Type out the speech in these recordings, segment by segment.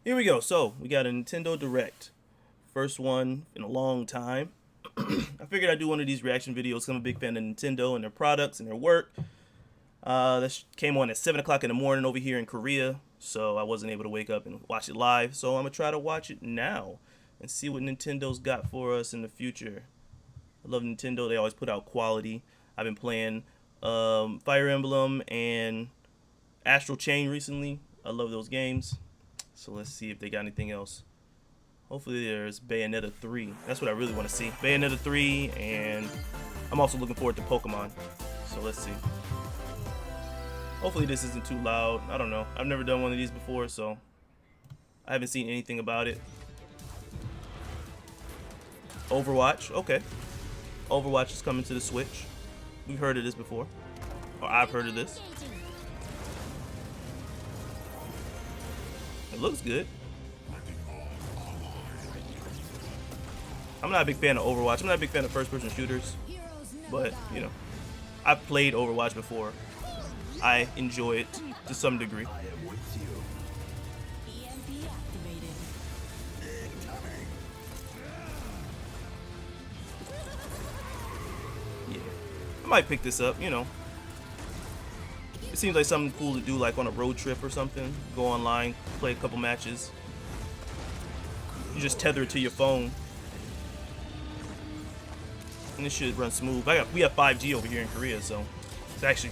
Here we go. So we got a Nintendo Direct, first one in a long time. I figured I'd do one of these reaction videos. I'm a big fan of Nintendo and their products and their work. This came on at 7 o'clock in the morning over here in Korea, so I wasn't able to wake up and watch it live. So I'm gonna try to watch it now and see what Nintendo's got for us in the future. I love Nintendo. They always put out quality. I've been playing Fire Emblem and Astral Chain recently. I love those games. So let's see if they got anything else. Hopefully there's Bayonetta 3. That's what I really want to see. Bayonetta 3, and I'm also looking forward to Pokemon. So let's see. Hopefully this isn't too loud. I don't know. I've never done one of these before, so I haven't seen anything about it. Overwatch. Okay. Overwatch is coming to the Switch. We've heard of this before. Or I've heard of this. It looks good. I'm not a big fan of Overwatch. I'm not a big fan of first-person shooters. But, you know, I've played Overwatch before. I enjoy it to some degree. Yeah. I might pick this up, you know. It seems like something cool to do, like on a road trip or something. Go online, play a couple matches. You just tether it to your phone, and this should run smooth. We have 5G over here in Korea, so it's actually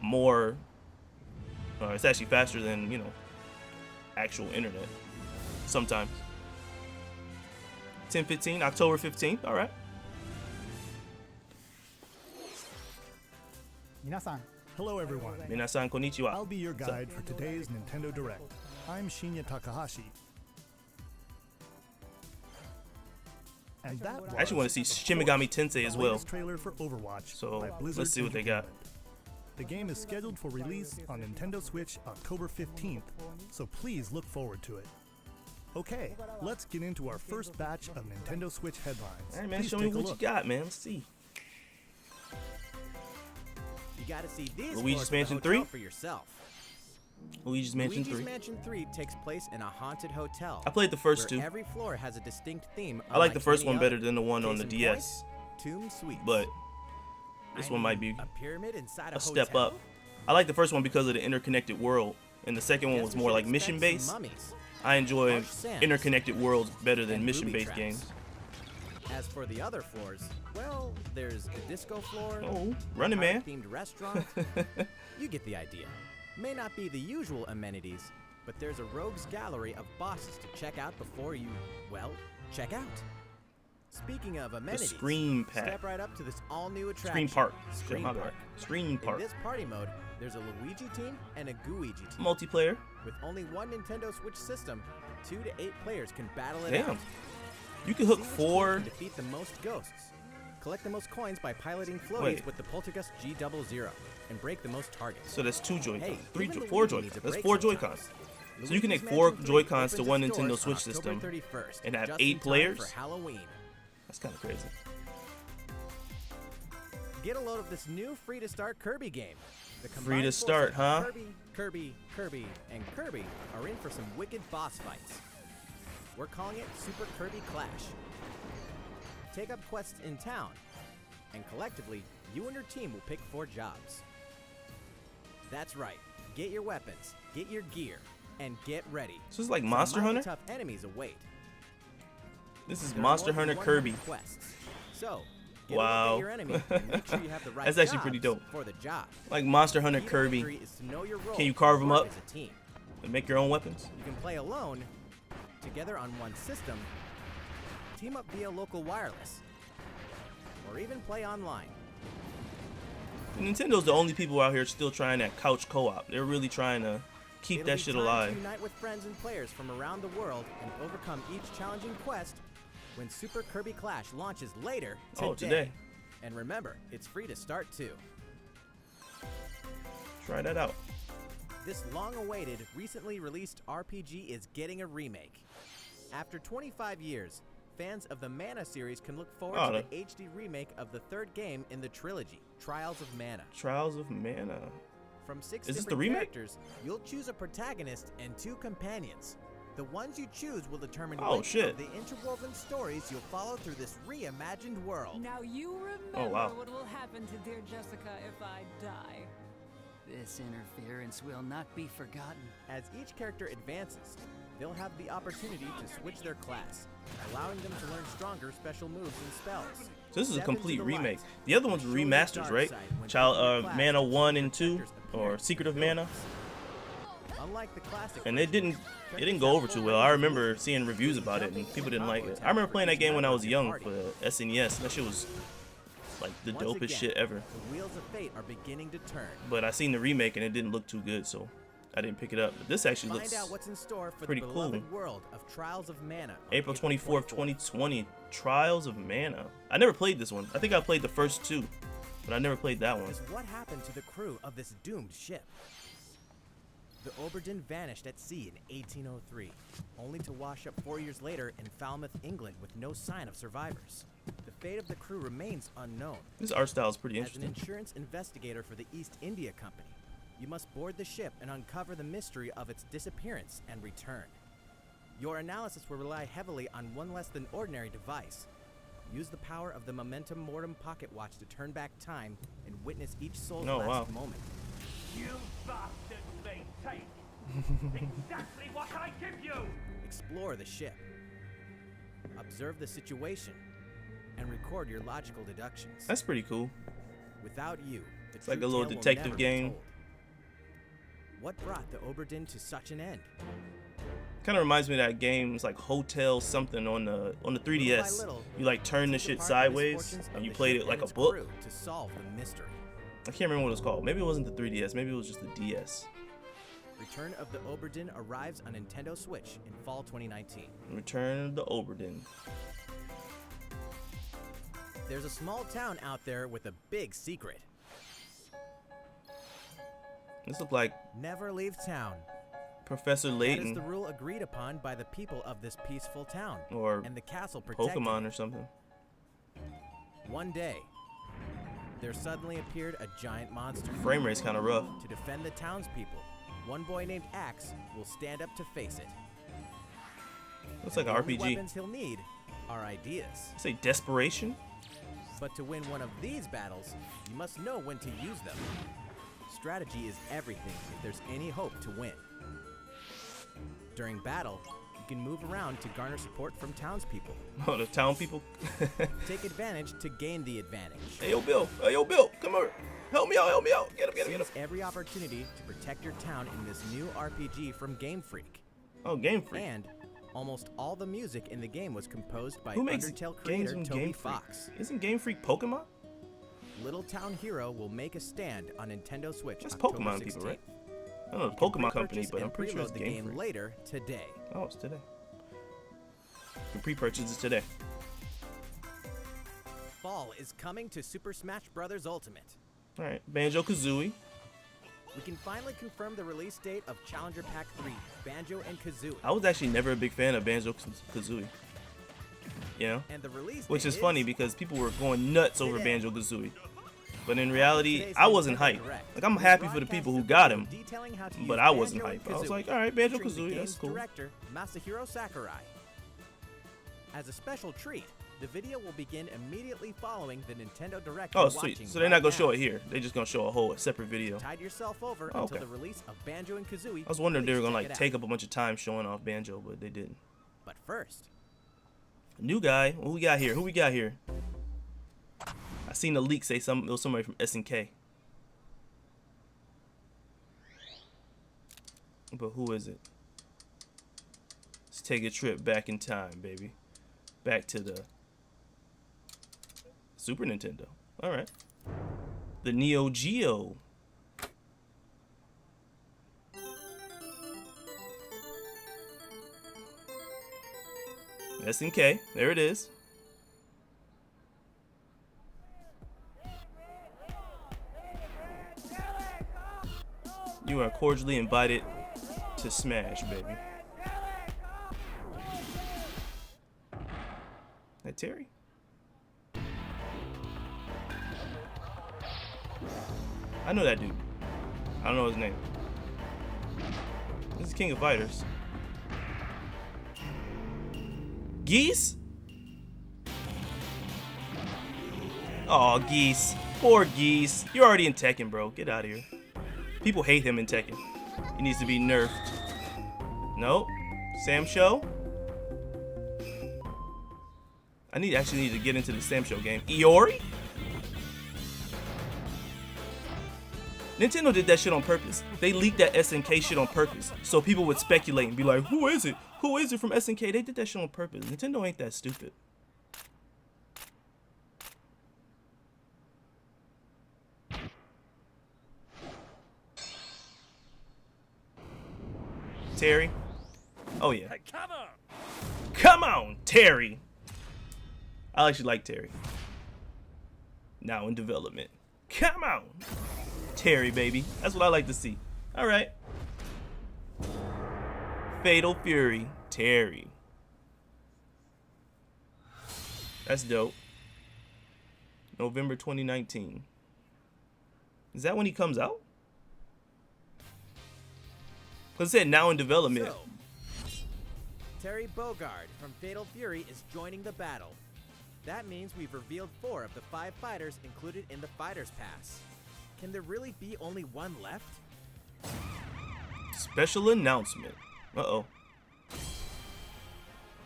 more. It's actually faster than, you know, actual internet. Sometimes. 10/15, October 15th. All right. Hello everyone. Minasan konnichiwa. I'll be your guide for today's Nintendo Direct. I'm Shinya Takahashi. And that I actually want to see Shin Megami Tensei as well. Trailer for Overwatch So by Blizzard let's see what they got. The game is scheduled for release on Nintendo Switch October 15th, so please look forward to it. Okay, let's get into our first batch of Nintendo Switch headlines. All right, man, Please show me take a what look. you got, man. Let's see. You gotta see these Luigi's floors of the Mansion hotel 3? for yourself. Luigi's Mansion 3. Mansion 3 takes place in a haunted hotel. I played the first where two. Every floor has a distinct theme. I like the unlike first any one better other. than the one on Case the in DS, point, Tomb Suites. but this one might be a pyramid inside a a step hotel? up. I like the first one because of the interconnected world, and the second one Guess was we more should like expect mission some based. mummies. I enjoy harsh sands, interconnected worlds better than and mission booby based traps. games. As for the other floors, well, there's the disco floor, Oh, Running Man. themed restaurant. You get the idea. May not be the usual amenities, but there's a rogues gallery of bosses to check out before you, well, check out. Speaking of The amenities, Scream Pack. step right up to this all-new attraction. Scream Park. Scream My bad. Park. Scream In Park. this party mode, there's a Luigi team and a Gooigi team. Multiplayer. With only one Nintendo Switch system, 2 to 8 players can battle it Damn. out. You can hook See which team 4. can defeat the most ghosts. Collect the most coins by piloting floaties Wait. with the Poltergust G00 and break the most targets. So that's 2 Joy-Cons. Hey, 3, even 4 Luigi Joy-Cons. needs a That's break 4 sometimes. Joy-Cons. So you can Luigi's make Mansion 4 3 Joy-Cons to opens one its Nintendo doors Switch on system October 31st, and have just 8 in time players? for Halloween. That's kind of crazy. Get a load of this new free-to-start Kirby game. The Free to combined start, forces of huh? Kirby, and Kirby are in for some wicked boss fights. We're calling it Super Kirby Clash. Take up quests in town, and collectively, you and your team will pick 4 jobs. That's right. Get your weapons, get your gear, and get ready. So it's like Some Monster mighty Hunter? tough enemies await. This is There are Monster more than Hunter 100 Kirby. quests. So, get Wow. a look at your enemy and make sure you have the right That's actually pretty jobs dope. for the job. Like Monster Hunter Key to Kirby. victory is to know your role Can you carve and 'em work up? as a team. And make your own weapons. You can play alone, together on one system, team up via local wireless, or even play online. Nintendo's the only people out here still trying that couch co-op. They're really trying to keep It'll that be shit time alive. to unite with friends and players from around the world and overcome each challenging quest when Super Kirby Clash launches later today. Oh, today. And remember, it's free to start too. Try that out. This long-awaited, recently released RPG is getting a remake. After 25 years, fans of the Mana series can look forward Oh, to the HD remake of the third game in the trilogy, Trials of Mana. Trials of Mana. From 6 Is this different the remake? characters, you'll choose a protagonist and 2 companions. The ones you choose will determine Oh, which shit. of the interwoven stories you'll follow through this reimagined world. Now you remember Oh, wow. what will happen to dear Jessica if I die. This interference will not be forgotten. As each character advances, they'll have the opportunity to switch their class, allowing them to learn stronger special moves and spells. So this is a Step into complete the remake. light. The other ones were Show your remasters, dark right? side when Child picking your class Mana to 1 your and 2, character's or appearance Secret of and Mana. abilities. Unlike the classic And it version, didn't go over too well. I remember seeing reviews about it and people didn't like it. I remember playing that game when I was young for the SNES. That shit was like the Once dopest again, shit ever. The wheels of fate are beginning to turn. But I seen the remake and it didn't look too good, so I didn't pick it up. But this actually Find looks out what's in store for pretty the cool. beloved world of Trials of Mana. on April 24th, 2020. Trials of Mana. I never played this one. I think I played the first 2, but I never played that one. Is what happened to the crew of this doomed ship? The Oberdin vanished at sea in 1803, only to wash up 4 years later in Falmouth, England, with no sign of survivors. The fate of the crew remains unknown. This art style is pretty As an interesting. insurance investigator for the East India Company, you must board the ship and uncover the mystery of its disappearance and return. Your analysis will rely heavily on one less than ordinary device. Use the power of the Momentum Mortem pocket watch to turn back time and witness each soul's Oh, last wow. moment. You bastards may take exactly what I give you! Explore the ship. Observe the situation and record your logical deductions. That's pretty cool. Without you, the It's like true a little tale will detective never be game. told. What brought the Oberdin to such an end? Kind of reminds me of that game. It's like Hotel something on the 3DS. little, You like turn the take shit apart the sideways misfortunes of and you the played ship it like and a its book. crew to solve the mystery. I can't remember what it was called. Maybe it wasn't the 3DS. Maybe it was just the DS. Return of the Oberdin arrives on Nintendo Switch in fall 2019. Return of the Oberdin. There's a small town out there with a big secret. This looked like Never leave town. Professor That is Layton the rule agreed upon by the people of this peaceful town or and the castle protecting Pokemon it. or something. One day, there suddenly appeared a giant monster. Frame rate's kind of rough. To defend the townspeople, one boy named Axe will stand up to face it. Looks like And an the only RPG. weapons he'll need are ideas. Say desperation. But to win one of these battles, you must know when to use them. Strategy is everything if there's any hope to win. During battle, you can move around to garner support from townspeople. Oh, the town people. Take advantage to gain the advantage. Hey yo, Bill. Hey yo, Bill. Come over. Help me out. Help me out. Get him. Get him. Get him. Seize every opportunity to protect your town in this new RPG from Game Freak. Oh, Game Freak. And almost all the music in the game was composed by Who makes Undertale games creator in Toby Game Freak? Fox. Isn't Game Freak Pokemon? Little Town Hero will make a stand on Nintendo Switch That's October Pokemon 16th. people, right? I don't know the You can Pokemon company, pre-purchase but I'm and pretty sure it's preload the Game game Freak. later today. Oh, it's today. You can pre-purchase it today. Fall is coming to Super Smash Bros. Ultimate. All right, Banjo-Kazooie. We can finally confirm the release date of Challenger Pack 3, Banjo and Kazooie. I was actually never a big fan of Banjo-Kazooie. You know? And the release Which date is funny because people were going nuts over today. Banjo-Kazooie. But in reality, Today's I wasn't Nintendo hyped. Direct Like, I'm will happy for the broadcast people who the got video him, detailing how to but use I wasn't Banjo and hyped. I was Kazooie, like, all right, featuring Banjo-Kazooie, the that's game's cool. director, Masahiro Sakurai. As a special treat, the video will begin immediately following the Nintendo Direct. Oh, you're sweet. watching So they're not right going to show now. it here. They're just going to show a whole separate video. Tide yourself over Oh, until okay. the release of Banjo and Kazooie. I was wondering if they were going to, Please like, check it take out. up a bunch of time showing off Banjo, but they didn't. But first, New guy. What we got here? Who we got here? I seen the leak say it was somebody from SNK. But who is it? Let's take a trip back in time, baby. Back to the Super Nintendo. All right. The Neo Geo. SNK. There it is. You are cordially invited to Smash, baby. That Terry? I know that dude. I don't know his name. This is King of Fighters. Geese? Aw, Geese. Poor Geese. You're already in Tekken, bro. Get out of here. People hate him in Tekken. He needs to be nerfed. Nope. Sam Show? I actually need to get into the Sam Show game. Iori? Nintendo did that shit on purpose. They leaked that SNK shit on purpose, so people would speculate and be like, who is it? Who is it from SNK? They did that shit on purpose. Nintendo ain't that stupid. Terry? Oh yeah. Hey, come on! Come on, Terry! I actually like Terry. Now in development. Come on! Terry, baby. That's what I like to see. Alright. Fatal Fury. Terry. That's dope. November 2019. Is that when he comes out? Because it said now in development. So, Terry Bogard from Fatal Fury is joining the battle. That means we've revealed 4 of the 5 fighters included in the Fighters Pass. Can there really be only one left? Special announcement. Uh-oh.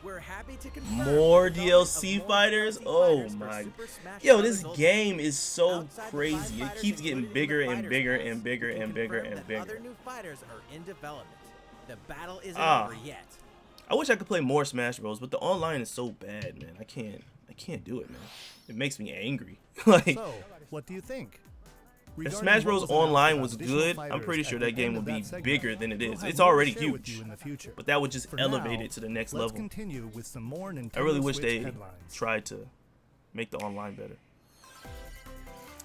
We're happy to confirm More the development DLC of more fighters? DLC Oh fighters for my. Super Smash Yo, Bros. this Ultimate. game is so Outside the crazy. 5 It fighters keeps getting included in bigger the and Fighters bigger Pass, and bigger we can and bigger confirm and that bigger. Other new fighters are in development. The battle isn't Ah. over yet. I wish I could play more Smash Bros, but the online is so bad, man. I can't do it, man. It makes me angry. Like, So, what do you think? if Regarding Smash what Bros was Online announced was about additional good, I'm fighters pretty at sure the that game end will of be that segment, bigger than it we'll is. have It's more to already share with huge, you in the future. but that would just For elevate now, it to the next let's level. continue with some more Nintendo I really wish Switch they headlines. tried to make the online better.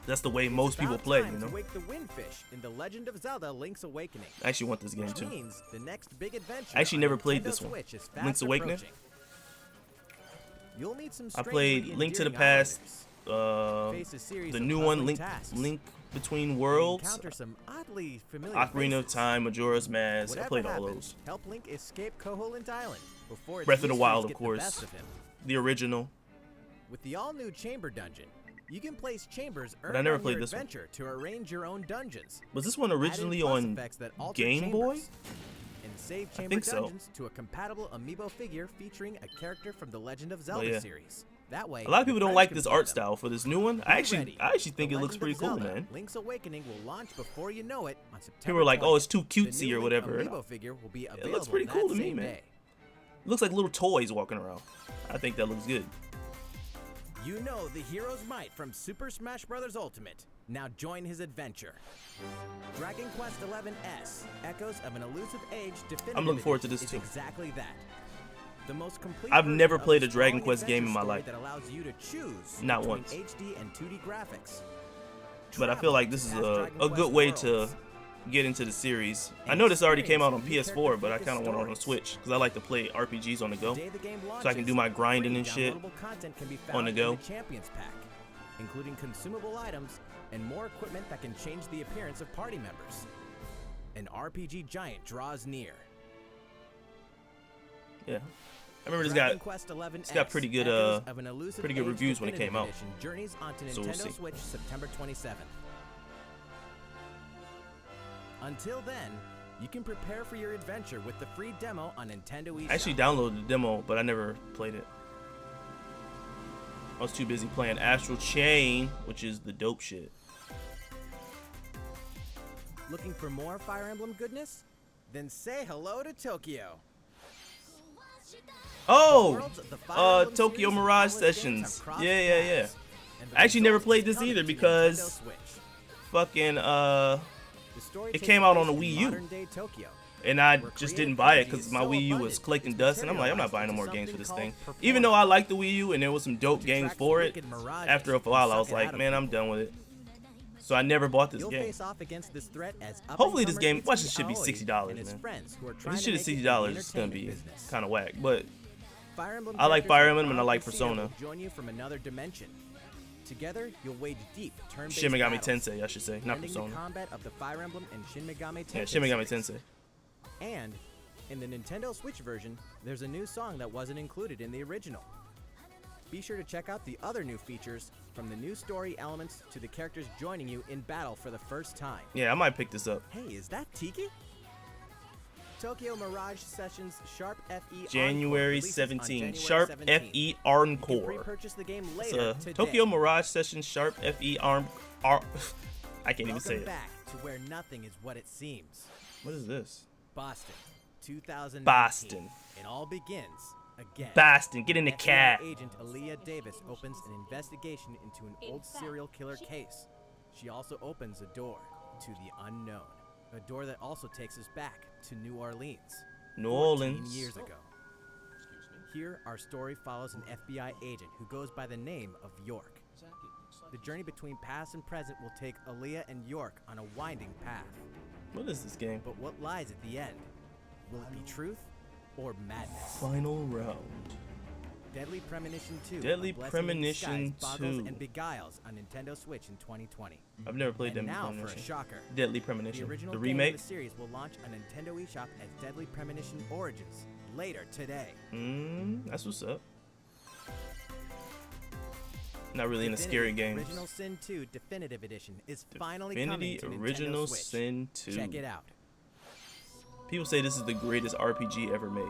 That's the way It's most people about play, time you know? to wake the Windfish in The Legend of Zelda: Link's Awakening. I actually want this game Which too. means the next big adventure I actually on never played Nintendo this one. Switch is fast Link's Awakening? approaching. You'll meet some I played strangely Link to the endearing Past, islanders, face a series the of new one, puzzling Link tasks, Between and Worlds, encounter some oddly familiar Ocarina of faces. Time, Majora's Mask. I Whatever played all happens, those. Help Link escape Koholint Island before its Breath of the mysteries Wild, of get the course. best of him. The original. With the all-new Chamber Dungeon, you can place chambers I earned never on played your this one. adventure to arrange your own dungeons. Was this one Add in originally plus on effects that alter Game Boy? chambers, and save I chamber think so. dungeons to a compatible amiibo figure featuring a character from the Legend of Zelda yeah. series. That way, A lot of your people don't friends like can this play art them. style for this new one. I Get ready. actually think The it looks Legend pretty of cool, Zelda: man. Link's Awakening will launch before you know it on September People are like, 20th. oh, it's too The cutesy new or Link whatever. amiibo figure will be available looks pretty cool that to me, same man. day. It looks like little toys walking around. I think that looks good. You know the hero's might from Super Smash Bros. Ultimate. Now join his adventure. Dragon Quest XI-S, Echoes of an Elusive Age Definitive I'm looking forward to Edition this too. is exactly that. The most complete I've version never of played the a Dragon sprawling Quest game in my adventure life. story that allows you to choose Not between once. HD and 2D graphics. But I feel like this is a good way to get into the series. I know this already came out on PS4, but I kind of want it on the Switch because I like to play RPGs on the go. Day the game So I can do my launches, grinding free and shit downloadable content can be on the found go. in the Champions Pack, including consumable items and more equipment that can change the appearance of party members. An RPG giant draws near. Yeah, I remember this Dragon got Quest XI-S, got pretty good, Echoes of an Elusive pretty good Age reviews when it Definitive came out. Edition journeys onto So we'll Nintendo see. Switch September 27th. Until then, you can prepare for your adventure with the free demo on Nintendo eShop. I actually downloaded the demo, but I never played it. I was too busy playing Astral Chain, which is the dope shit. Looking for more Fire Emblem goodness? Then say hello to Tokyo. Oh, Worlds of the Fire Emblem Tokyo series, Mirage countless games Sessions. have crossed Yeah. paths, and the I actually never results played is this coming either to because Nintendo Switch. fucking The story it takes came out on place the in Wii U. modern-day Tokyo, and I where just creative didn't buy it energy because is my so Wii U was abundant, collecting it's dust, and I'm like, I'm not materialized buying no into more games for something this thing. called Even though I performance. like the Wii U and there was some dope Which games attracts for it, wicked mirages after a and while I suck was it like, out of man, I'm people. done with it. So I never bought this You'll game. face off against this threat as Hopefully this game, up-and-comer watch, this should be Itsuki $60, Aoi and his man. friends who are If trying this to shit is make it in $60, the it's gonna be entertainment business. kind of whack. But Fire Emblem I like characters Fire like Emblem and I like Dauntless Persona. will join you from another dimension. Together, you'll wage deep turn-based Shin Megami battles, Tensei, I should say, not blending the Persona. combat of the Fire Emblem and Shin Megami Tensei. Yeah, Shin Megami series. Tensei. And in the Nintendo Switch version, there's a new song that wasn't included in the original. Be sure to check out the other new features, from the new story elements to the characters joining you in battle for the first time. Yeah, I might pick this up. Hey, is that Tiki? Tokyo Mirage Sessions Sharp FE January Encore releases on 17. January Sharp 17. FE You can Encore. pre-purchase the game It's later a today. Tokyo Mirage Session Sharp FE Arm. I can't even say Welcome it. back to where nothing is what it seems. What is this? Boston, 2019. Boston. It all begins again. Boston, get in the FBI cat. Agent Aaliyah Davis opens an investigation into an old serial killer case. She also opens a door to the unknown. A door that also takes us back to New Orleans. New 14 Orleans. years ago. Here, our story follows an FBI agent who goes by the name of York. The journey between past and present will take Aaliyah and York on a winding path. What is this game? But what lies at the end? Will it be truth or madness? Final round. Deadly Premonition 2. Deadly A Blessing in Premonition Disguise boggles 2. and beguiles on Nintendo Switch in 2020. I've never played And Deadly now for a Premonition. shocker. Deadly The Premonition. original The game remake? of the series will launch on Nintendo eShop as Deadly Premonition Origins later today. That's what's up. Not really into scary Divinity games. Original Sin 2 Definitive Edition is finally Divinity coming to Original Nintendo Switch. Sin 2. Check it out. People say this is the greatest RPG ever made.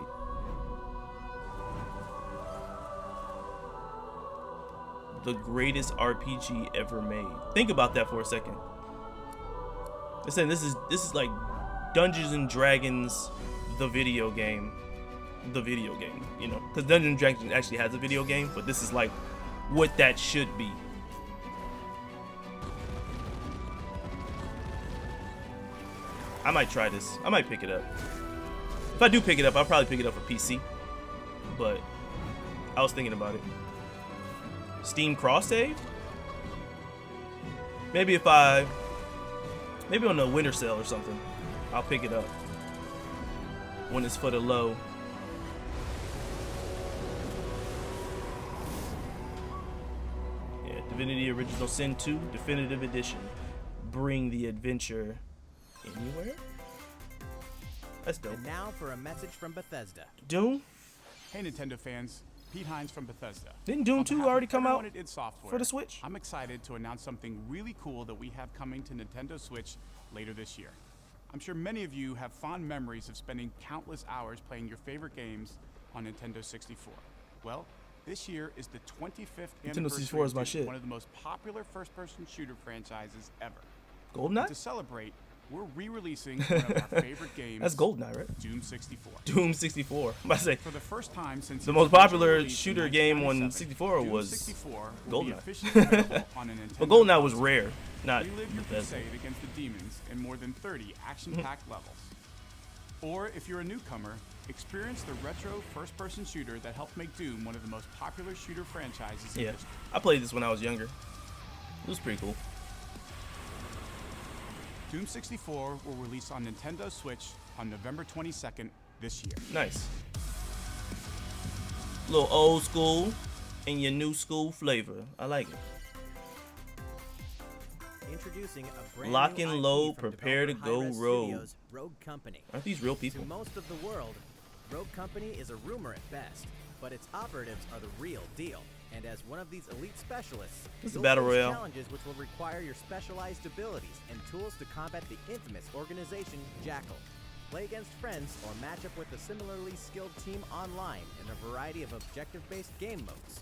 The greatest RPG ever made. Think about that for a second. They're saying this is like Dungeons and Dragons, the video game. The video game, you know, because Dungeons and Dragons actually has a video game, but this is like what that should be. I might try this. I might pick it up. If I do pick it up, I'll probably pick it up for PC. But I was thinking about it. Steam cross save? Maybe maybe on the winter sale or something, I'll pick it up when it's for the low. Yeah, Divinity Original Sin 2 Definitive Edition. Bring the adventure anywhere? That's dope. And now for a message from Bethesda. Doom? Hey Nintendo fans, Pete Hines from Bethesda. Didn't Doom On 2 behalf of already come out everyone at id Software, for the Switch? I'm excited to announce something really cool that we have coming to Nintendo Switch later this year. I'm sure many of you have fond memories of spending countless hours playing your favorite games on Nintendo 64. Well, this year is the 25th Nintendo 64 anniversary is my of shit. one of the most popular first-person shooter franchises ever. GoldenEye? To celebrate, we're re-releasing one of our favorite games. That's GoldenEye, right? Doom 64. Doom 64. I'm about to say, For the first time since the its most original popular release in shooter game on 1997, 64 Doom was 64 will be GoldenEye. officially available on a Nintendo but GoldenEye was console. rare, not Relive your Bethesda. crusade against the demons in more than 30 action-packed levels. Or if you're a newcomer, experience the retro first-person shooter that helped make Doom one of the most popular shooter franchises in Yeah, history. I played this when I was younger. It was pretty cool. Doom 64 will release on Nintendo Switch on November 22nd this year. Nice. A little old school and your new school flavor. I like it. Introducing a brand Lock new and IP load, from prepare to developer go Hi-Rez rogue. Studios, Rogue Company. Aren't these real To people? most of the world, Rogue Company is a rumor at best, but its operatives are the real deal. And as one of these elite specialists, This is a you'll battle face royale. challenges which will require your specialized abilities and tools to combat the infamous organization Jackal. Play against friends or match up with a similarly skilled team online in a variety of objective-based game modes.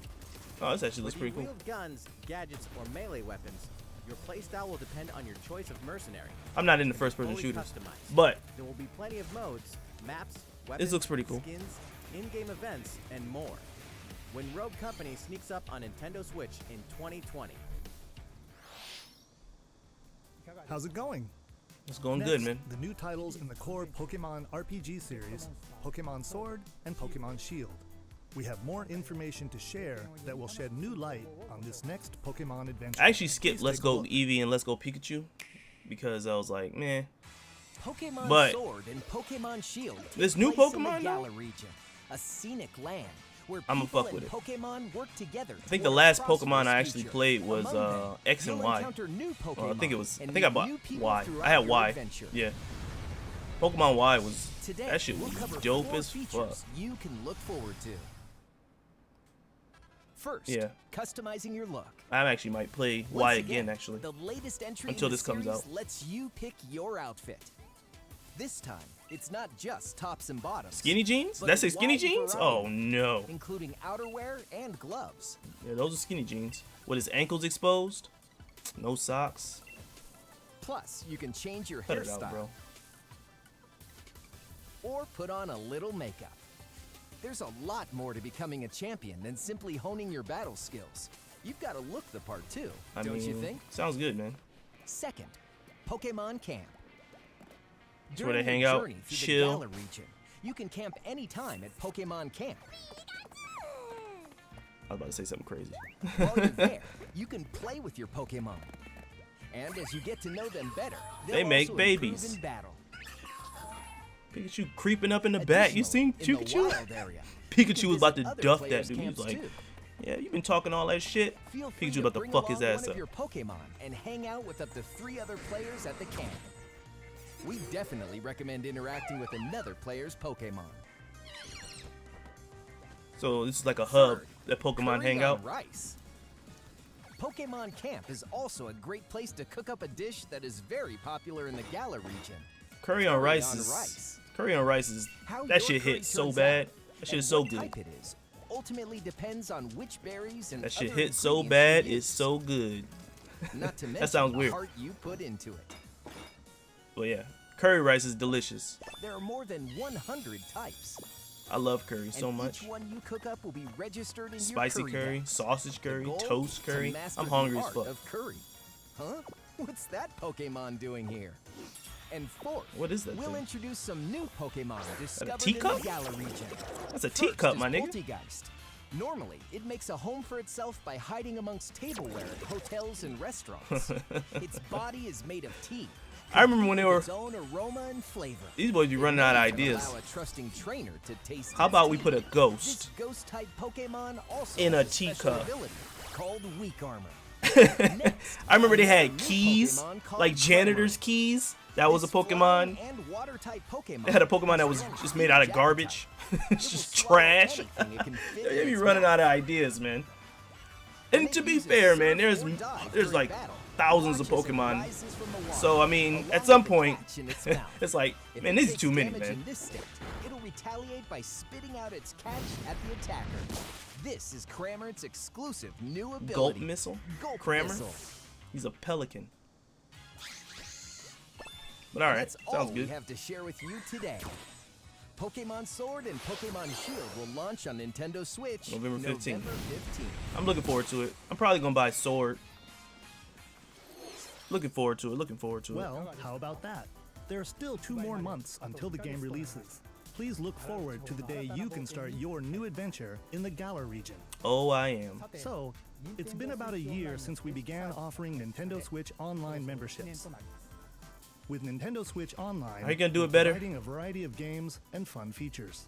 Oh, this actually looks Whether pretty you cool. wield guns, gadgets, or melee weapons, your playstyle will depend on your choice of mercenary. I'm not into and first-person fully shooters, customized. but There will be plenty of modes, maps, weapons, looks pretty cool. skins, in-game events, and more. When Rogue Company sneaks up on Nintendo Switch in 2020. How's it going? it's going Next, good, man. The new titles in the core Pokemon RPG series, Pokemon Sword and Pokemon Shield. We have more information to share that will shed new light on this next Pokemon adventure. I actually skipped Please Let's take a Go look. Eevee and Let's Go Pikachu because I was like, man. Pokemon But Sword and Pokemon Shield take this new place in Pokemon, the though? Galar region, a scenic land where I'ma people fuck with and it. Pokemon work together. I think the toward a last Pokemon prosperous I actually future. played was Among them, X and you'll Y. encounter new I Pokemon think it was. I and think I meet bought new people Y. throughout I had your Y. adventure. Yeah. Pokemon Y was Today, that shit we'll was cover dope 4 as fuck. features you can look forward to. First, Yeah. customizing your look. I actually might play Y Once again actually. The latest entry Until in the this comes series out. lets you pick your outfit. This time, it's not just tops and bottoms. Skinny jeans? but That's a it, skinny wide jeans? variety, Oh no. including outerwear and gloves. Yeah, those are skinny jeans. With his ankles exposed? No socks. Plus, you can change your Cut it out, hairstyle bro. or put on a little makeup. There's a lot more to becoming a champion than simply honing your battle skills. You've got to look the part too, I don't mean, you think? sounds good, man. Second, Pokemon Camp. That's where they During hang your out, journey through chill. the Galar region, you can camp anytime at Pokemon Camp. I was about to say something crazy. While you're there, you can play with your Pokemon. And as you get to know them better, they'll They make also babies. improve in battle. Pikachu creeping up in the back. You seen Additionally, in the Pikachu? wild area, you Pikachu can was about visit to other duff that players' dude. He was camps like, too. yeah, you been talking all that shit. Feel free Pikachu about to bring fuck his along ass one up. of your Pokemon and hang out with up to 3 other players at the camp. We definitely recommend interacting with another player's Pokemon. So this is like a hub Third, that Pokemon curry hang on out. Rice. Pokemon Camp is also a great place to cook up a dish that is very popular in the Galar region. Curry on rice on is rice. curry on rice is How that your shit curry hits so turns bad. out That shit and is so what good. type it is ultimately depends on which berries and That shit other hits so ingredients bad. you It's use. so good. Not to mention That sounds the weird. heart you put into it. But yeah, curry rice is delicious. There are more than 100 types. I love curry so and much. Each one you cook up will be registered in Spicy your curry, bank. sausage The curry, goal? toast To curry. master I'm the hungry as art fuck. of curry. Huh? What's that Pokemon doing here? And fourth, What is that we'll thing? introduce some new Pokemon discovered in teacup? the Galar region. That's a First teacup, is my nigga. Poltegeist. Normally, it makes a home for itself by hiding amongst tableware at hotels and restaurants. Its body is made of tea. I remember when they were Its own aroma and flavor. these boys be running out of ideas. Allow a trusting trainer to taste How its about we tea. put a This ghost? ghost-type Pokemon also In a has special teacup. ability called Weak Armor. Next, I remember they is a had new keys, Pokemon called like janitor's Krammer. keys. That was a This flying Pokemon. and water-type Pokemon They had a Pokemon that was is just made out of Jack garbage. type. It's It just will swallow trash. anything it can fit They in be its running mouth. out of ideas, man. And it to be uses fair, man, surf or dive there's during like battle. thousands of Launches and Pokemon. rises from the water, So I mean, along at some with a point, catch in its mouth. it's like, If man, it these are takes too many, damage in man. this state, it'll retaliate by spitting out its catch at the attacker. This is Krammer's exclusive new ability. Gulp missile. Gulp Krammer. Missile. He's a pelican. But all right, That's all sounds we good. have to share with you today. Pokemon Sword and Pokemon Shield will launch on Nintendo Switch November 15th. November 15th. I'm looking forward to it. I'm probably gonna buy Sword. Looking forward to it. Looking forward to it. Well, how about that? There are still 2 more months until the game releases. Please look forward to the day you can start your new adventure in the Galar region. Oh, I am. So, it's been about a year since we began offering Nintendo Switch Online memberships. With Nintendo Switch Online, Are you gonna do we're it better? providing a variety of games and fun features.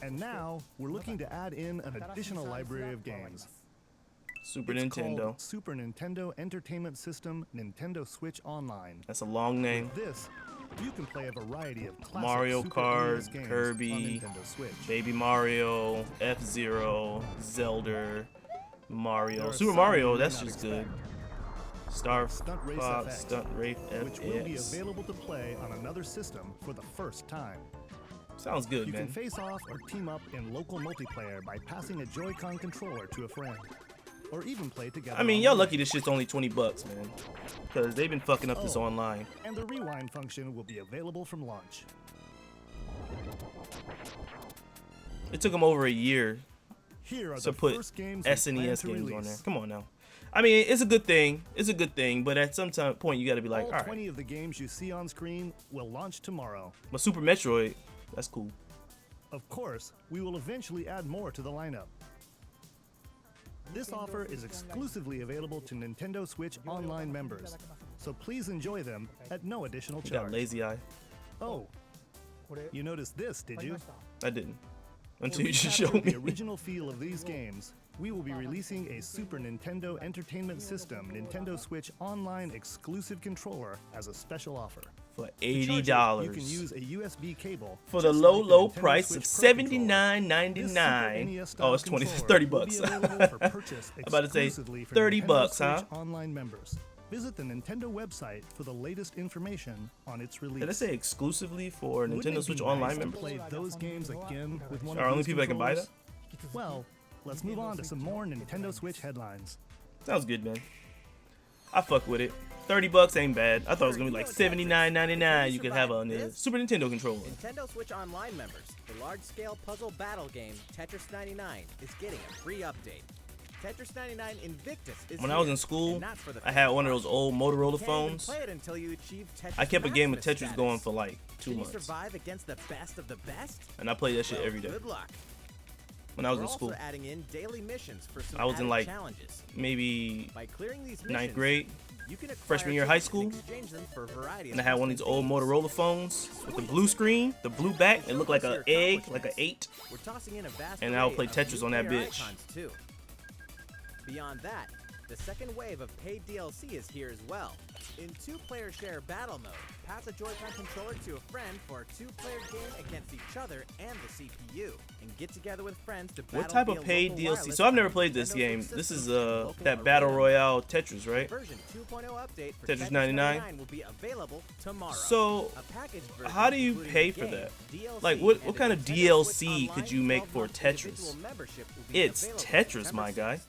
And now, we're looking to add in an additional library of games. Super It's Nintendo. called Super Nintendo Entertainment System Nintendo Switch Online. That's a long name. With this, you can play a variety of classic Mario Super Kart, NES games Kirby, on Nintendo Switch. Baby Mario, F-Zero, Zelda, Mario. There are Super some Mario, you may that's not just good. expect. Star Stunt Race Fox, FX, Stunt Race which will be FX. available to play on another system for the first time. Sounds good, You man. can face off or team up in local multiplayer by passing a Joy-Con controller to a friend, or even play together. I mean, y'all online. lucky this shit's only $20, man. Because they've been fucking up this Oh. online. And the rewind function will be available from launch. It took them over a year Here are to the put first games we plan SNES to games on there. release. Come on now. I mean, it's a good thing. It's a good thing, but at some point you got to be like, All all right. 20 of the games you see on screen will launch tomorrow. But Super Metroid, that's cool. Of course, we will eventually add more to the lineup. This offer is exclusively available to Nintendo Switch Online members, so please enjoy them at no additional You got charge. Lazy Eye. Oh, you noticed this, did you? I didn't. until To you just recapture show me. the original feel of these games, we will be releasing a Super Nintendo Entertainment System Nintendo Switch Online exclusive controller as a special offer. For To charge $80. it, you can use a USB cable For the just low, like low Nintendo price Switch of Pro controller. $79.99. This Super NES Oh, it's style 20, controller 30 will bucks. be available for purchase I'm about to say exclusively for 30 Nintendo bucks, Switch huh? Online members. Visit the Nintendo website for the latest information on its release. Did I say exclusively for Wouldn't Nintendo it Switch be Online nice to members? play those games again with one Are of only these people that can buy controllers? Well, let's move on to some more Nintendo Switch headlines. Sounds good, man. I fuck with it. 30 bucks ain't bad. I thought it was gonna be like $79.99. You could have a Super Nintendo controller. Nintendo Switch Online members, the large-scale puzzle battle game Tetris 99 is getting a free update. Tetris 99 Invictus is When I was here, in school, and not for the I had one of faint those old Motorola Can't even phones. play it until you achieve Tetris I kept a game of Maximus Tetris status. going for like 2 Can you months, survive against the best of the best? and I played that shit Well, every day. Good luck. When I was We're in school, also adding in daily missions for some I was in added like challenges. maybe By clearing these missions, 9th grade, you can acquire freshman year of high tickets school, and exchange them for a variety and I of had one of these old custom Motorola phones with the blue screen, the blue back. It looked like an egg, like an 8. themes. We're tossing in a vast And I'll array play of Tetris new on that player bitch. icons, too. Beyond that, the second wave of paid DLC is here as well. In two-player share battle mode, pass a Joy-Con controller to a friend for a two-player game against each other and the CPU, and get together with friends to battle What type via of paid local DLC? wireless So I've on never the played this Nintendo game. Switch This is system and local that Battle arena. Royale Tetris, right? Version 2.0 update for Tetris Tetris 99 99 will be available tomorrow. So, A package version how do you including pay the for game, that? DLC, Like, what and a kind of Nintendo Switch DLC could Online you make for 12-month individual Tetris? membership will be It's available Tetris, September my guy. 6th.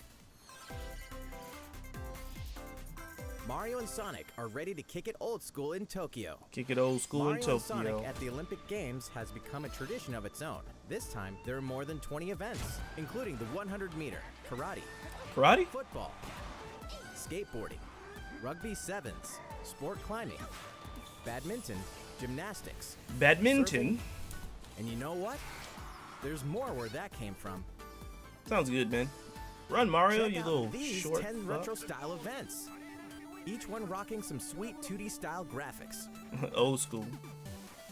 Mario and Sonic are ready to kick it old school in Tokyo. Kick it old school in Mario and Sonic Tokyo. at the Olympic Games has become a tradition of its own. This time, there are more than 20 events, including the 100-meter, karate, Karate? football, skateboarding, rugby sevens, sport climbing, badminton, gymnastics, Badminton? and you know what? There's more where that came from. Sounds good, man. Run, Mario, Check you out little these short 10 fuck. retro-style events. Each one rocking some sweet 2D-style graphics. Old school.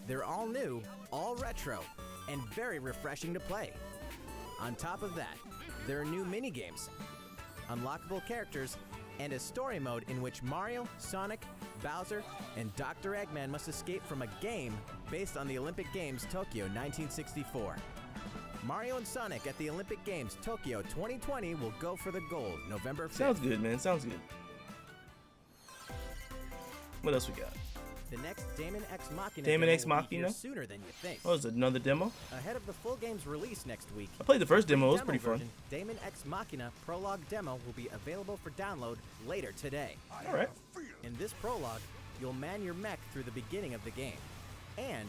They're all new, all retro, and very refreshing to play. On top of that, there are new mini-games, unlockable characters, and a story mode in which Mario, Sonic, Bowser, and Dr. Eggman must escape from a game based on the Olympic Games Tokyo 1964. Mario and Sonic at the Olympic Games Tokyo 2020 will go for the gold November 5th. Sounds good, man. Sounds good. What else we got? The next Daemon Ex Machina Daemon demo Ex will be here Machina? sooner than you think. Oh, is it another demo? Ahead of the full game's release next week, I played the first demo. It was demo pretty fun. version, Daemon Ex Machina Prologue Demo will be available for download later today. All right. In this prologue, you'll man your mech through the beginning of the game, and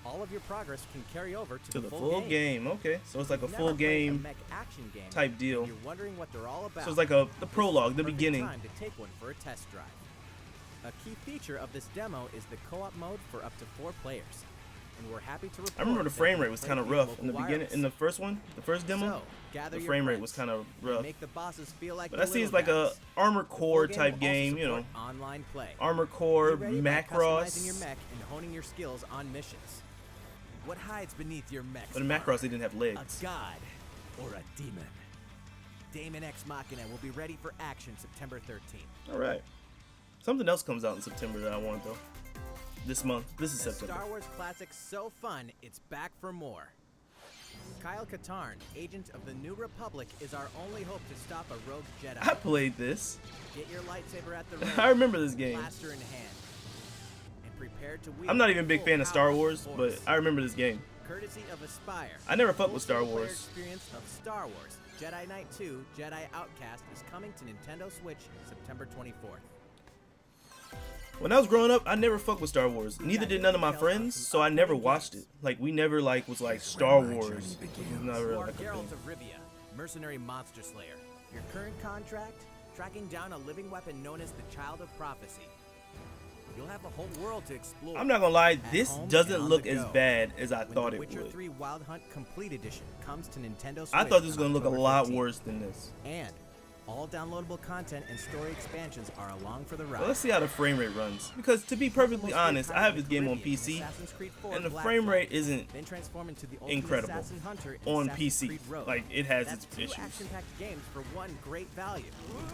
all of your progress can carry over To the the full game. Okay. So it's like a You've full never played a game mech action game, type deal. and you're wondering what they're all about. So it's like the prologue, the Perfect beginning. time to take one for a test drive. A key feature of this demo is the co-op mode for up to 4 players, and we're happy to report I remember the that frame you rate can was play kind of via rough local in the beginning. wireless. In the first one, the first demo, So, gather the your frame rate friends was kind of and rough. Make the bosses feel like But the that seems little like a guys. Armored The full Core game type will game, also you know. support online play. Armored Core, Be ready by customizing your Macross. mech and honing your skills on missions. What hides beneath your mech? But in Macross, they didn't have A legs. god or a demon. Daemon Ex Machina will be ready for action September 13th. All right. Something else comes out in September that I want, though. This month. This is The September. Star Wars classic so fun, it's back for more. Kyle Katarn, agent of the New Republic, is our only hope to stop a rogue Jedi. I played this. Get your lightsaber at the ready. I remember this game. Blaster in hand. And prepare to wield I'm not even a the big full fan of Star power Wars, the but Force. I remember this game. Courtesy of Aspire. I never fucked Full with Star single-player Wars. Experience of Star Wars Jedi Knight 2 Jedi Outcast is coming to Nintendo Switch September 24th. When I was growing up, I never fucked with Star Wars. Neither did none of my friends, so I never watched it. Like, we never, was like, Star Wars. It was never, You are like, a Geralt thing. of Rivia, mercenary monster slayer. Your current contract? Tracking down a living weapon known as the Child of Prophecy. You'll have a whole world to explore. I'm not gonna lie, At this home doesn't and on look the as go. bad as I When thought The it Witcher would. 3 Wild Hunt Complete Edition comes to Nintendo Switch I thought this was on gonna look a October lot 15th. worse than this. And All downloadable content and story expansions are along for the ride. Well, let's see how the frame rate runs. Because to be perfectly honest, I have this game on PC, and the frame rate isn't Then transform into the ultimate incredible assassin hunter in on Assassin's PC. Creed Rogue. Like, it has That's its two issues. action-packed games for one great value.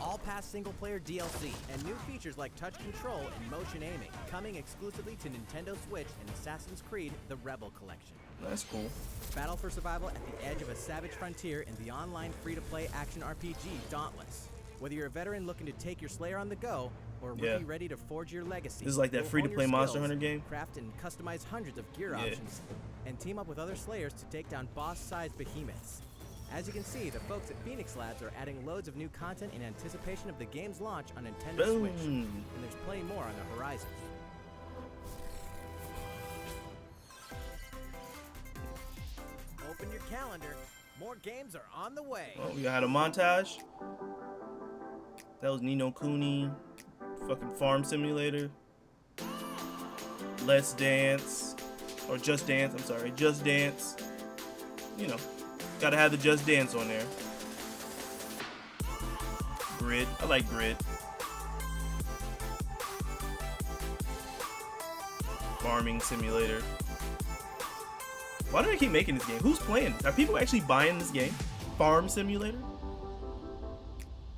All past single-player DLC and new features like touch control and motion aiming, coming exclusively to Nintendo Switch in Assassin's Creed: The Rebel Collection. That's cool. Battle for survival at the edge of a savage frontier in the online free-to-play action RPG Dauntless. Whether you're a veteran looking to take your Slayer on the go, or a rookie Yeah. ready to forge your legacy, This is like that you'll free-to-play hone your Monster skills, Hunter game? craft and customize hundreds of gear Yeah. options, and team up with other Slayers to take down boss-sized behemoths. As you can see, the folks at Phoenix Labs are adding loads of new content in anticipation of the game's launch on Nintendo Switch, and Boom. there's plenty more on the horizon. Open your calendar. More games are on the way. Oh, we had a montage. That was Ni no Kuni, fucking Farm Simulator, Let's Dance, or Just Dance, I'm sorry, Just Dance. You know, gotta have the Just Dance on there. Grid, I like Grid. Farming Simulator. Why do they keep making this game? Who's playing this? Are people actually buying this game? Farm Simulator?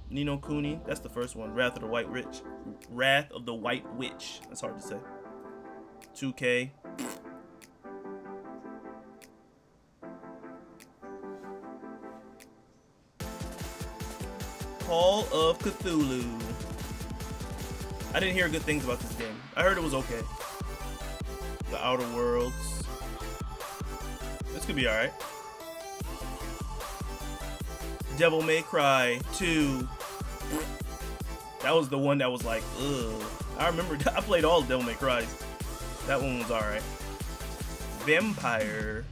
Ni no Kuni, that's the first one. Wrath of the White Witch. Wrath of the White Witch. That's hard to say. 2K. Call of Cthulhu. I didn't hear good things about this game. I heard it was okay. The Outer Worlds. This could be alright. Devil May Cry 2. That was the one that was like, ugh. I remember I played all Devil May Cries. That one was alright. Vampire.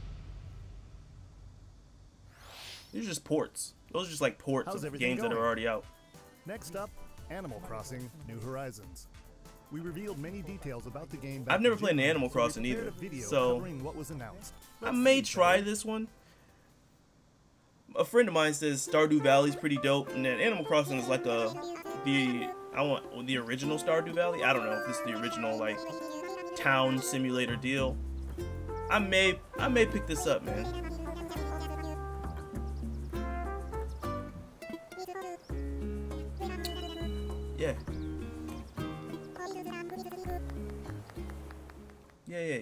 These are just ports. Those are just like ports How's of everything games that going? are already out. Next up, Animal Crossing: New Horizons. We revealed many details about the game. back I've never in played an June, Animal so we Crossing prepared either, a video so covering what was announced. I Let's may see, try fellas. this one. A friend of mine says Stardew Valley's pretty dope, and then Animal Crossing is like the original Stardew Valley. I don't know if it's the original like town simulator deal. I may pick this up, man. Yeah. Yeah.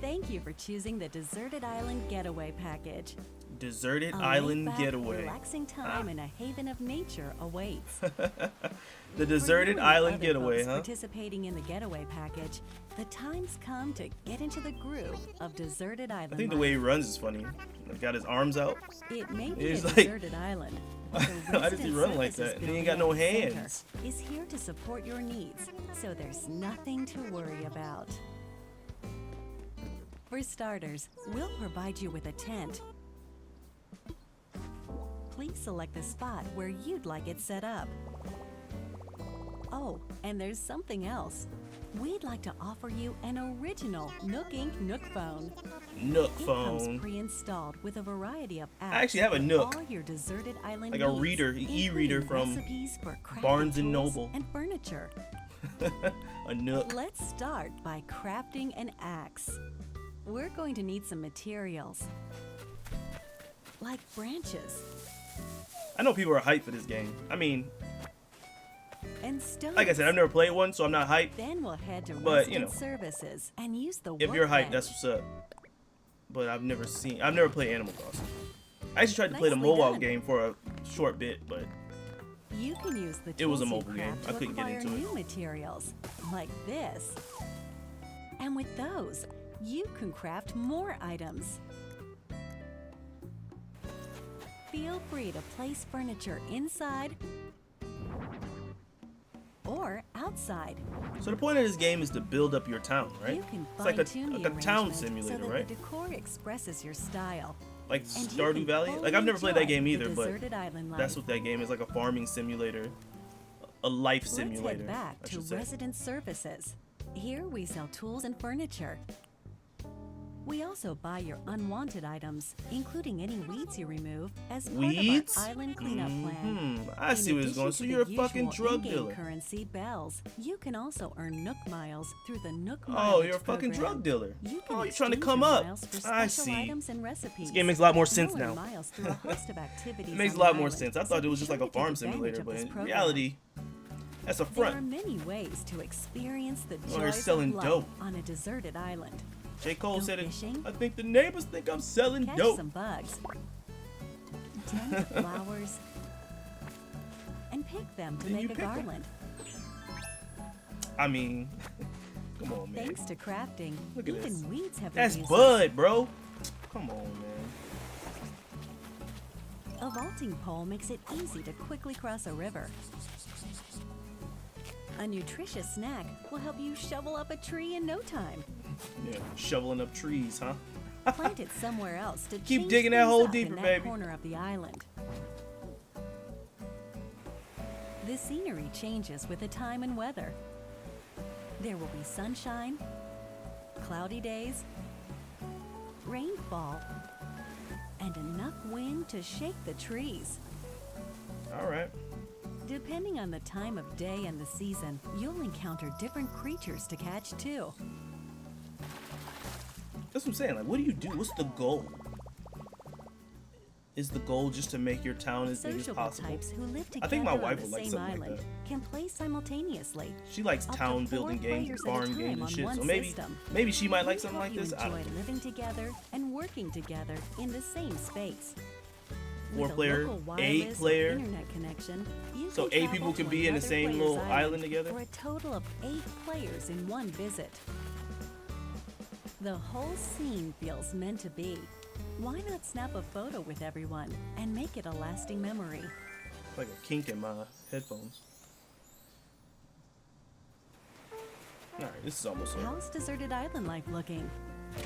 Thank you for choosing the Deserted Island Getaway Package. Deserted A Island laid-back, Getaway. relaxing time in a haven of nature awaits. The Deserted For you and Island other Getaway, folks huh? Participating in the Getaway Package, the time's come to get into the groove of Deserted Island. I think the way he runs is funny. He's got his arms out. It may be He's a like- deserted island. but the Why does he Resident run like Services that? He Building ain't got no at the center hands. Is here to support your needs, so there's nothing to worry about. For starters, we'll provide you with a tent. Please select the spot where you'd like it set up. Oh, and there's something else. We'd like to offer you an original Nook Inc. Nook phone. Nook It phone. comes pre-installed with a variety of apps. I actually have a for Nook. all your deserted island Like a needs, reader, e-reader including from recipes for crafting Barnes and tools Noble. and furniture. A Nook. Let's start by crafting an axe. We're going to need some materials, like branches I know people are hyped for this game. I mean, and stones. like I said, I've never played one, so I'm not hyped. Then we'll head to But, you Resident know, Services and use the If you're hyped, workbench. that's what's up. But I've never played Animal Crossing. I actually tried to play the Nicely mobile done. game for a short bit, but You can use the It was a tools you mobile game. craft I to couldn't get acquire into it. new materials, like this. And with those, you can craft more items. Feel free to place furniture inside or outside. so the point of this game is to build up your town, right? You can It's like fine-tune a the town arrangement simulator, so that right? the decor expresses your style. Like And you Stardew can Valley. fully Like I've never played that enjoy game the either, but deserted island that's life. what that game is, like a farming simulator, a life Let's simulator. head back I to should say. Resident Services. Here we sell tools and furniture. We also buy your unwanted items, including any weeds you remove, as part Weeds? of our island cleanup plan. I see where it's going. So you're a fucking drug dealer. Currency bells. You can also earn Nook miles through the Nook Oh, Mileage you're a fucking program. drug dealer. You can Oh, you're trying to exchange come your up. miles for I special see. items and recipes. This game makes a lot more sense You'll earn now. miles through a host of activities It makes a on the lot more island, sense. I so thought it be was just sure like a to take farm advantage simulator, of but this in program. reality, that's a There are front. many ways to experience the Oh, they're joys selling of life dope. on a deserted island. J. Cole Go said it. fishing. I think the neighbors think I'm selling Catch dope. some bugs, tend to flowers, and pick them to Then you make a pick 'em. garland. I mean, come on, man. Thanks to crafting, Look at even this. weeds have That's their uses. Bud, bro. Come on, man. A vaulting pole makes it easy to quickly cross a river. A nutritious snack will help you shovel up a tree in no time. Yeah, shoveling up trees, huh? Plant it somewhere else to Keep change digging that things hole up deeper, in that baby. corner of the island. The scenery changes with the time and weather. There will be sunshine, cloudy days, rainfall, and enough wind to shake the trees. All right. Depending on the time of day and the season, you'll encounter different creatures to catch too. That's what I'm saying. Like, what do you do? What's the goal? Is the goal just to make your town as big as Sociable possible? types who live I together think my on wife the would like same something like island that. can play simultaneously. She likes Up to town 4 building games, players at a farm time games and on shit. one So maybe system. she might like We something hope like this. You I don't enjoy know. living together and working together in the same space. 4 With a player, local 8 wireless or player. internet connection, you So can 8 travel people can to be in the another same player's little island together? for a total of 8 players in one visit. The whole scene feels meant to be. Why not snap a photo with everyone and make it a lasting memory? Like a kink in my headphones. Alright, this is almost over. How's Deserted Island life looking?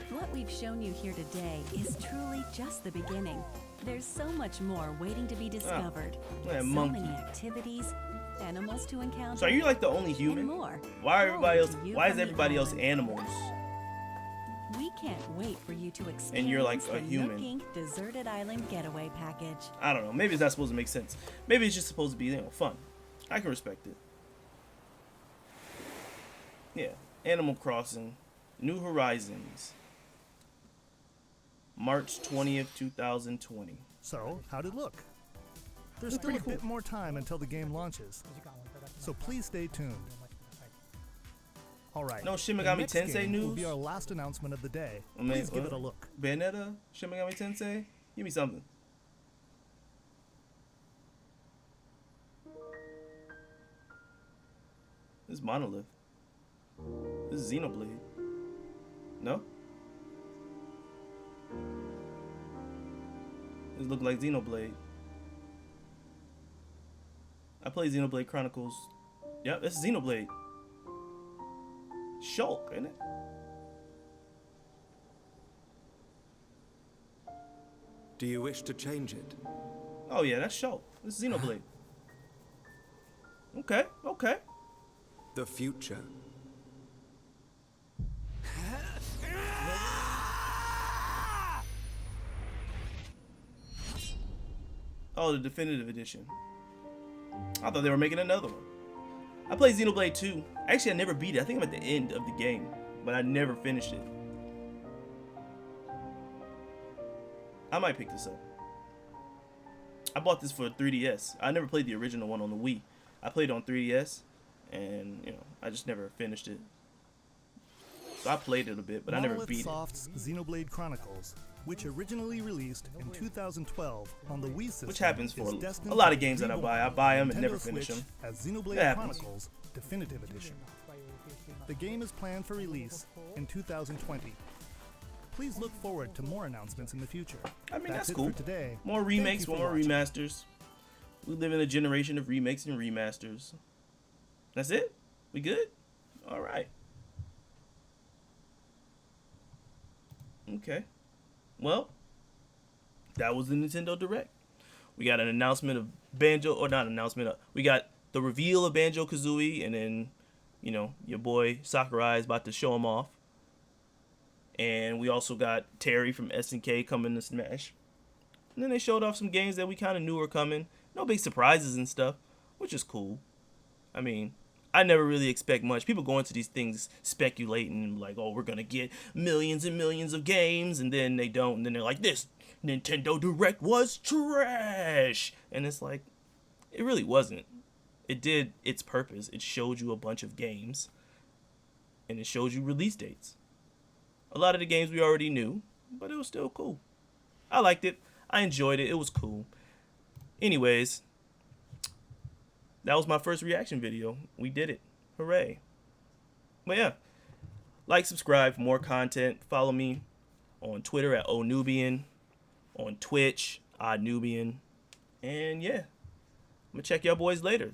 What we've shown you here today is truly just the beginning. There's so much more waiting to be discovered. look at that So monkey. many activities, animals to encounter. So are you like the only and human? more. Why are everybody else? Forward to you Why is from the everybody else island. animals? We can't wait for you to experience And you're like a the human. Nook Inc. Deserted Island Getaway Package. I don't know. Maybe it's not supposed to make sense. Maybe it's just supposed to be, fun. I can respect it. Yeah. Animal Crossing, New Horizons, March 20th, 2020. So, how'd it look? There's Looked still a pretty bit more time until the game launches, so please stay tuned. Alright, No Shin the Megami next Tensei game will news? be our last announcement of the day. I mean, Please give what? it a look. Bayonetta, Shin Megami Tensei. Give me something. This is Monolith. This is Xenoblade. No? This look like Xenoblade. I played Xenoblade Chronicles. Yep, this is Xenoblade. Shulk, ain't it? Do you wish to change it? Oh yeah, that's Shulk. This is Xenoblade. Okay, okay. The future. Oh, the definitive edition. I thought they were making another one. I played Xenoblade 2. Actually, I never beat it. I think I'm at the end of the game, but I never finished it. I might pick this up. I bought this for 3DS. I never played the original one on the Wii. I played it on 3DS, and I just never finished it. So I played it a bit, but I never beat it. Soft's Xenoblade Chronicles, which originally released in 2012 on the Wii system, Which happens for is a destined lot to of games that I reborn buy. I buy them and Nintendo never finish Switch them. as Xenoblade That happens. Chronicles Definitive Edition. The game is planned for release in 2020. Please look forward to more announcements in the future. I mean, that's it cool. for today. More Thank remakes, you for more watching. remasters. We live in a generation of remakes and remasters. That's it? We good? All right. Okay. Well, that was the Nintendo Direct. We got an announcement of Banjo, or not an announcement. We got the reveal of Banjo-Kazooie, and then, your boy Sakurai is about to show him off. And we also got Terry from SNK coming to Smash. And then they showed off some games that we kind of knew were coming. No big surprises and stuff, which is cool. I mean, I never really expect much. People go into these things speculating like, oh, we're going to get millions and millions of games. And then they don't. And then they're like, this Nintendo Direct was trash. And it's like, it really wasn't. It did its purpose. It showed you a bunch of games. And it showed you release dates. A lot of the games we already knew, but it was still cool. I liked it. I enjoyed it. It was cool. Anyways, that was my first reaction video. We did it. Hooray. But yeah, like, subscribe for more content. Follow me on Twitter at ONubian, on Twitch, OddNubian. And yeah, I'm going to check y'all boys later.